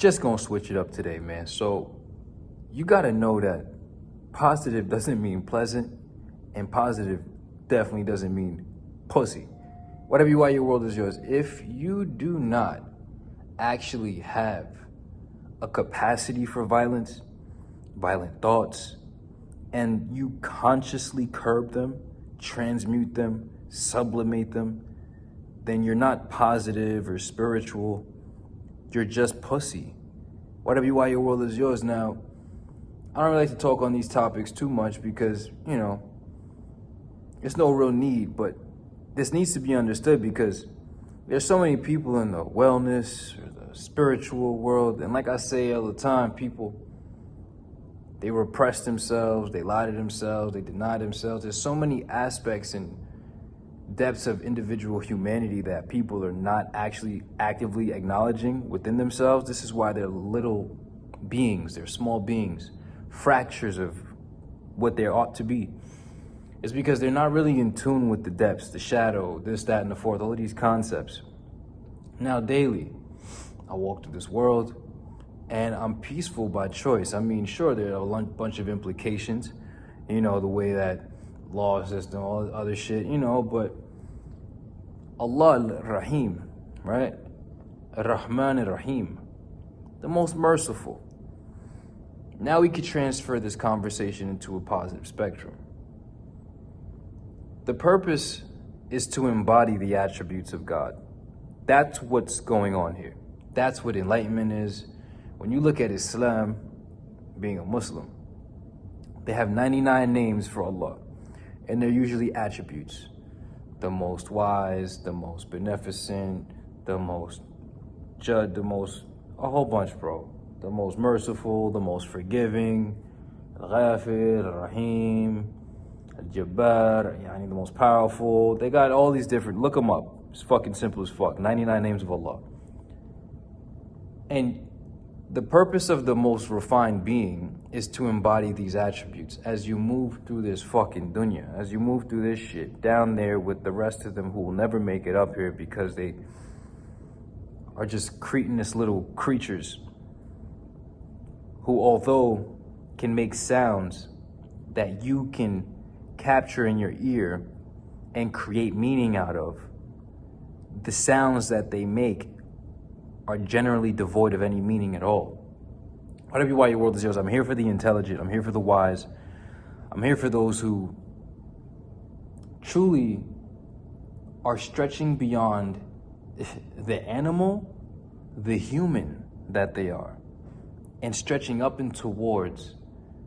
just gonna switch it up today, man. So you gotta know that positive doesn't mean pleasant, and positive definitely doesn't mean pussy. Whatever you are, your world is yours. If you do not actually have a capacity for violence, violent thoughts, and you consciously curb them, transmute them, sublimate them, then you're not positive or spiritual. You're just pussy. Whatever you are, your world is yours. Now, I don't really like to talk on these topics too much because, you know, there's no real need, but this needs to be understood because there's so many people in the wellness or the spiritual world. And like I say all the time, people, they repress themselves, they lie to themselves, they deny themselves. There's so many aspects and depths of individual humanity that people are not actually actively acknowledging within themselves. This is why they're little beings, they're small beings, fractures of what they ought to be. It's because they're not really in tune with the depths, the shadow, this, that, and the fourth, all of these concepts. Now, daily, I walk through this world and I'm peaceful by choice. I mean, sure, there are a bunch of implications, you know, the way that law system, all this other shit, you know, but Allah Rahim, right? Rahman Rahim, the most merciful. Now we could transfer this conversation into a positive spectrum. The purpose is to embody the attributes of God. That's what's going on here. That's what enlightenment is. When you look at Islam, being a Muslim, they have 99 names for Allah, and they're usually attributes. The most wise, the most beneficent, the most judge, a whole bunch, bro. The most merciful, the most forgiving, Al-Ghafir, Al-Rahim, Al-Jabbar, the most powerful. They got all these different, look them up. It's fucking simple as fuck. 99 names of Allah. And the purpose of the most refined being is to embody these attributes as you move through this fucking dunya, as you move through this shit down there with the rest of them who will never make it up here because they are just cretinous little creatures who, although can make sounds that you can capture in your ear and create meaning out of, the sounds that they make are generally devoid of any meaning at all. Whatever you are, your world is yours. I'm here for the intelligent. I'm here for the wise. I'm here for those who truly are stretching beyond the animal, the human that they are, and stretching up and towards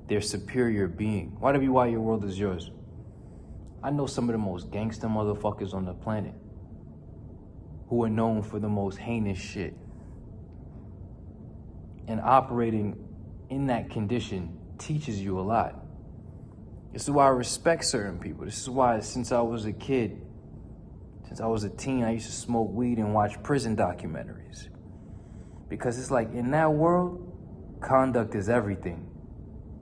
their superior being. Whatever you are, your world is yours. I know some of the most gangster motherfuckers on the planet who are known for the most heinous shit. And operating in that condition teaches you a lot. This is why I respect certain people. This is why since I was a kid, since I was a teen, I used to smoke weed and watch prison documentaries. Because it's like, in that world, conduct is everything.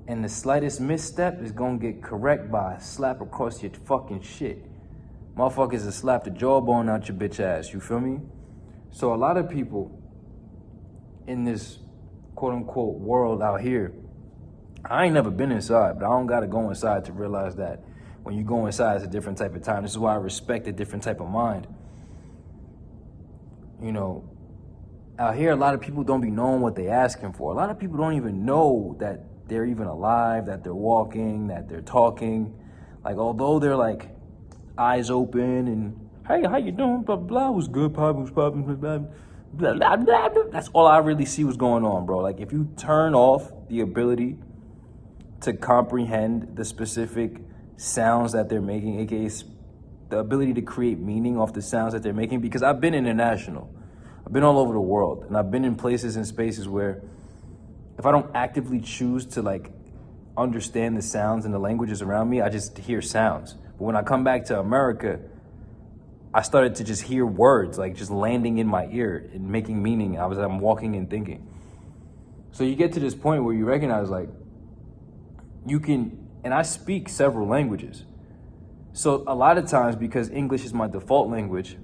And the slightest misstep is gonna get correct by a slap across your fucking shit. Motherfuckers will slap the jawbone out your bitch ass, you feel me? So a lot of people in this quote-unquote world out here, I ain't never been inside, but I don't gotta go inside to realize that when you go inside, it's a different type of time. This is why I respect a different type of mind. You know, out here, a lot of people don't be knowing what they asking for. A lot of people don't even know that they're even alive, that they're walking, that they're talking. Like, although they're like eyes open and, hey, how you doing? Blah, blah, was good, popping, blah, blah, blah, blah, blah, blah. That's all I really see was going on, bro. Like, if you turn off the ability to comprehend the specific sounds that they're making, aka the ability to create meaning off the sounds that they're making, because I've been international. I've been all over the world, and I've been in places and spaces where if I don't actively choose to like understand the sounds and the languages around me, I just hear sounds. But when I come back to America, I started to just hear words, like just landing in my ear and making meaning. I'm walking and thinking. So you get to this point where you recognize like, you can, and I speak several languages. So a lot of times, because English is my default language,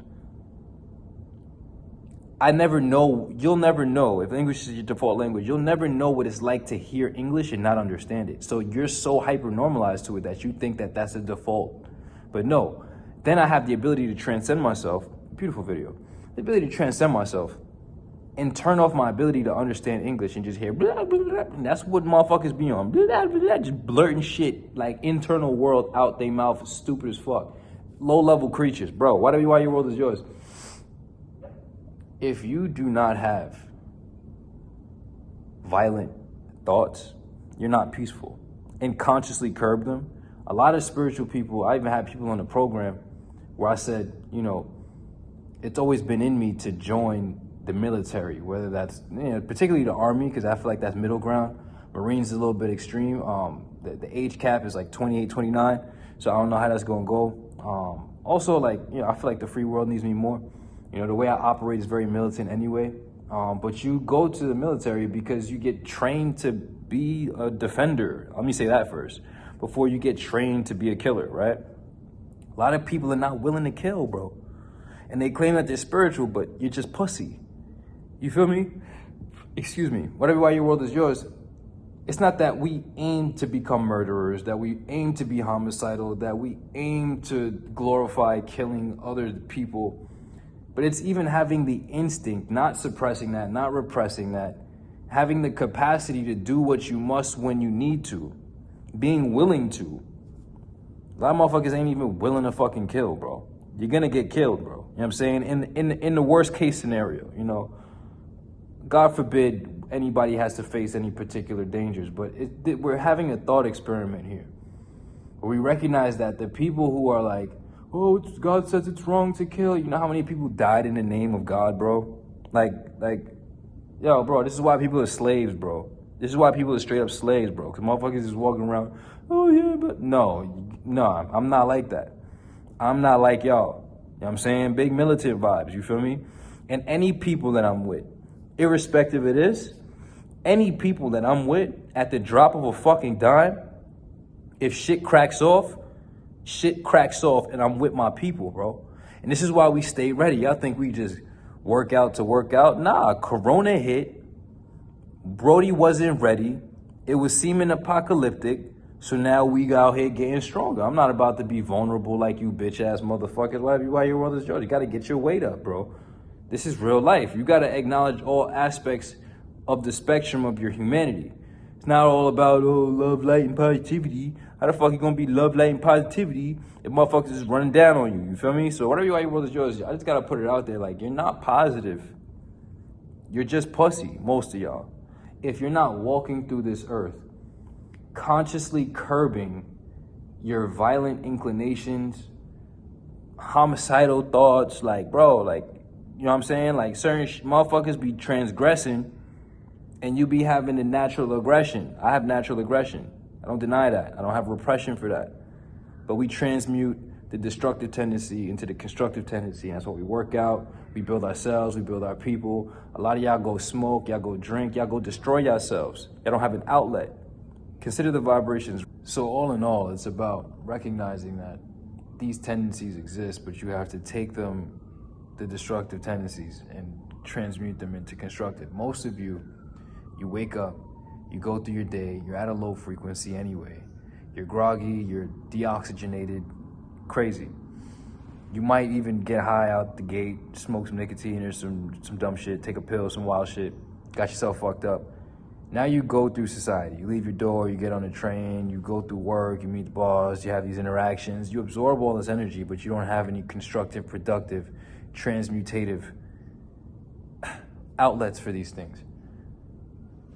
I never know, you'll never know, if English is your default language, you'll never know what it's like to hear English and not understand it. So you're so hyper-normalized to it that you think that that's a default. But no, then I have the ability to transcend myself, beautiful video, the ability to transcend myself and turn off my ability to understand English and just hear blah, blah, blah. And that's what motherfuckers be on, blah, blah, blah, just blurting shit, like internal world out they mouth, stupid as fuck. Low-level creatures, bro, why your world is yours. If you do not have violent thoughts, you're not peaceful. And consciously curb them. A lot of spiritual people, I even had people on the program where I said, you know, it's always been in me to join the military, whether that's, you know, particularly the Army, because I feel like that's middle ground. Marines is a little bit extreme. The age cap is like 28, 29, so I don't know how that's going to go. Also, like, you know, I feel like the free world needs me more. You know, the way I operate is very militant anyway. But you go to the military because you get trained to be a defender. Let me say that first, before you get trained to be a killer, right? A lot of people are not willing to kill, bro. And they claim that they're spiritual, but you're just pussy. You feel me? Excuse me. Why your world is yours. It's not that we aim to become murderers, that we aim to be homicidal, that we aim to glorify killing other people. But it's even having the instinct, not suppressing that, not repressing that, having the capacity to do what you must when you need to, being willing to. A lot of motherfuckers ain't even willing to fucking kill, bro. You're gonna get killed, bro. You know what I'm saying? In the worst case scenario, you know, God forbid anybody has to face any particular dangers, but we're having a thought experiment here. Where we recognize that the people who are like, oh, God says it's wrong to kill. You know how many people died in the name of God, bro? Like, yo, bro, this is why people are slaves, bro. This is why people are straight up slaves, bro. Because motherfuckers is walking around, oh, yeah, but no, I'm not like that. I'm not like y'all. You know what I'm saying? Big militant vibes, you feel me? And any people that I'm with, irrespective of this, any people that I'm with, at the drop of a fucking dime, if shit cracks off and I'm with my people, bro. And this is why we stay ready. Y'all think we just work out to work out? Nah, Corona hit. Brody wasn't ready. It was seeming apocalyptic. So now we out here getting stronger. I'm not about to be vulnerable like you bitch ass motherfuckers. Why your world is yours? You got to get your weight up, bro. This is real life. You got to acknowledge all aspects of the spectrum of your humanity. It's not all about, oh, love, light, and positivity. How the fuck you gonna be love, light, and positivity if motherfuckers is running down on you? You feel me? So whatever your world is yours, I just gotta put it out there. Like, you're not positive. You're just pussy, most of y'all. If you're not walking through this earth, consciously curbing your violent inclinations, homicidal thoughts, like, bro, like, you know what I'm saying? Like, certain motherfuckers be transgressing and you be having the natural aggression. I have natural aggression. I don't deny that. I don't have repression for that. But we transmute the destructive tendency into the constructive tendency. And that's what we work out. We build ourselves. We build our people. A lot of y'all go smoke. Y'all go drink. Y'all go destroy yourselves. Y'all don't have an outlet. Consider the vibrations. So all in all, it's about recognizing that these tendencies exist, but you have to take them, the destructive tendencies, and transmute them into constructive. Most of you wake up, you go through your day, you're at a low frequency anyway. You're groggy, you're deoxygenated, crazy. You might even get high out the gate, smoke some nicotine or some dumb shit, take a pill, some wild shit, got yourself fucked up. Now you go through society. You leave your door, you get on a train, you go through work, you meet the boss, you have these interactions. You absorb all this energy, but you don't have any constructive, productive, transmutative outlets for these things.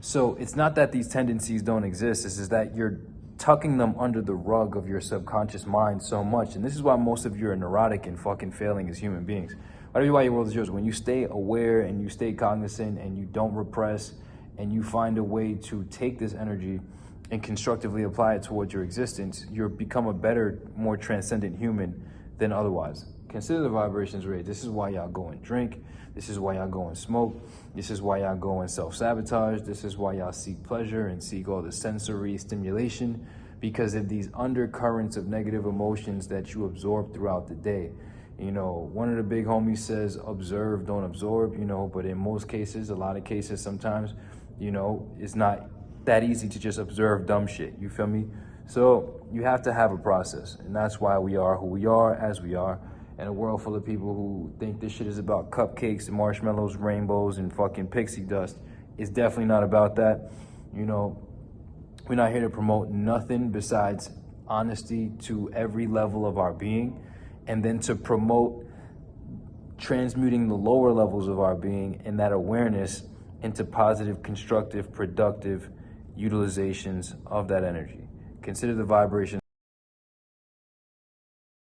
So it's not that these tendencies don't exist, it's just that you're tucking them under the rug of your subconscious mind so much. And this is why most of you are neurotic and fucking failing as human beings. Why your world is yours. When you stay aware and you stay cognizant and you don't repress and you find a way to take this energy and constructively apply it towards your existence, you'll become a better, more transcendent human than otherwise. Consider the vibrations raised. This is why y'all go and drink. This is why y'all go and smoke. This is why y'all go and self-sabotage. This is why y'all seek pleasure and seek all the sensory stimulation, because of these undercurrents of negative emotions that you absorb throughout the day. You know, one of the big homies says, observe, don't absorb, you know, but in most cases, a lot of cases, sometimes, you know, it's not that easy to just observe dumb shit. You feel me? So you have to have a process. And that's why we are who we are as we are. In a world full of people who think this shit is about cupcakes and marshmallows, rainbows, and fucking pixie dust, it's definitely not about that. You know, we're not here to promote nothing besides honesty to every level of our being, and then to promote transmuting the lower levels of our being and that awareness into positive, constructive, productive utilizations of that energy. Consider the vibration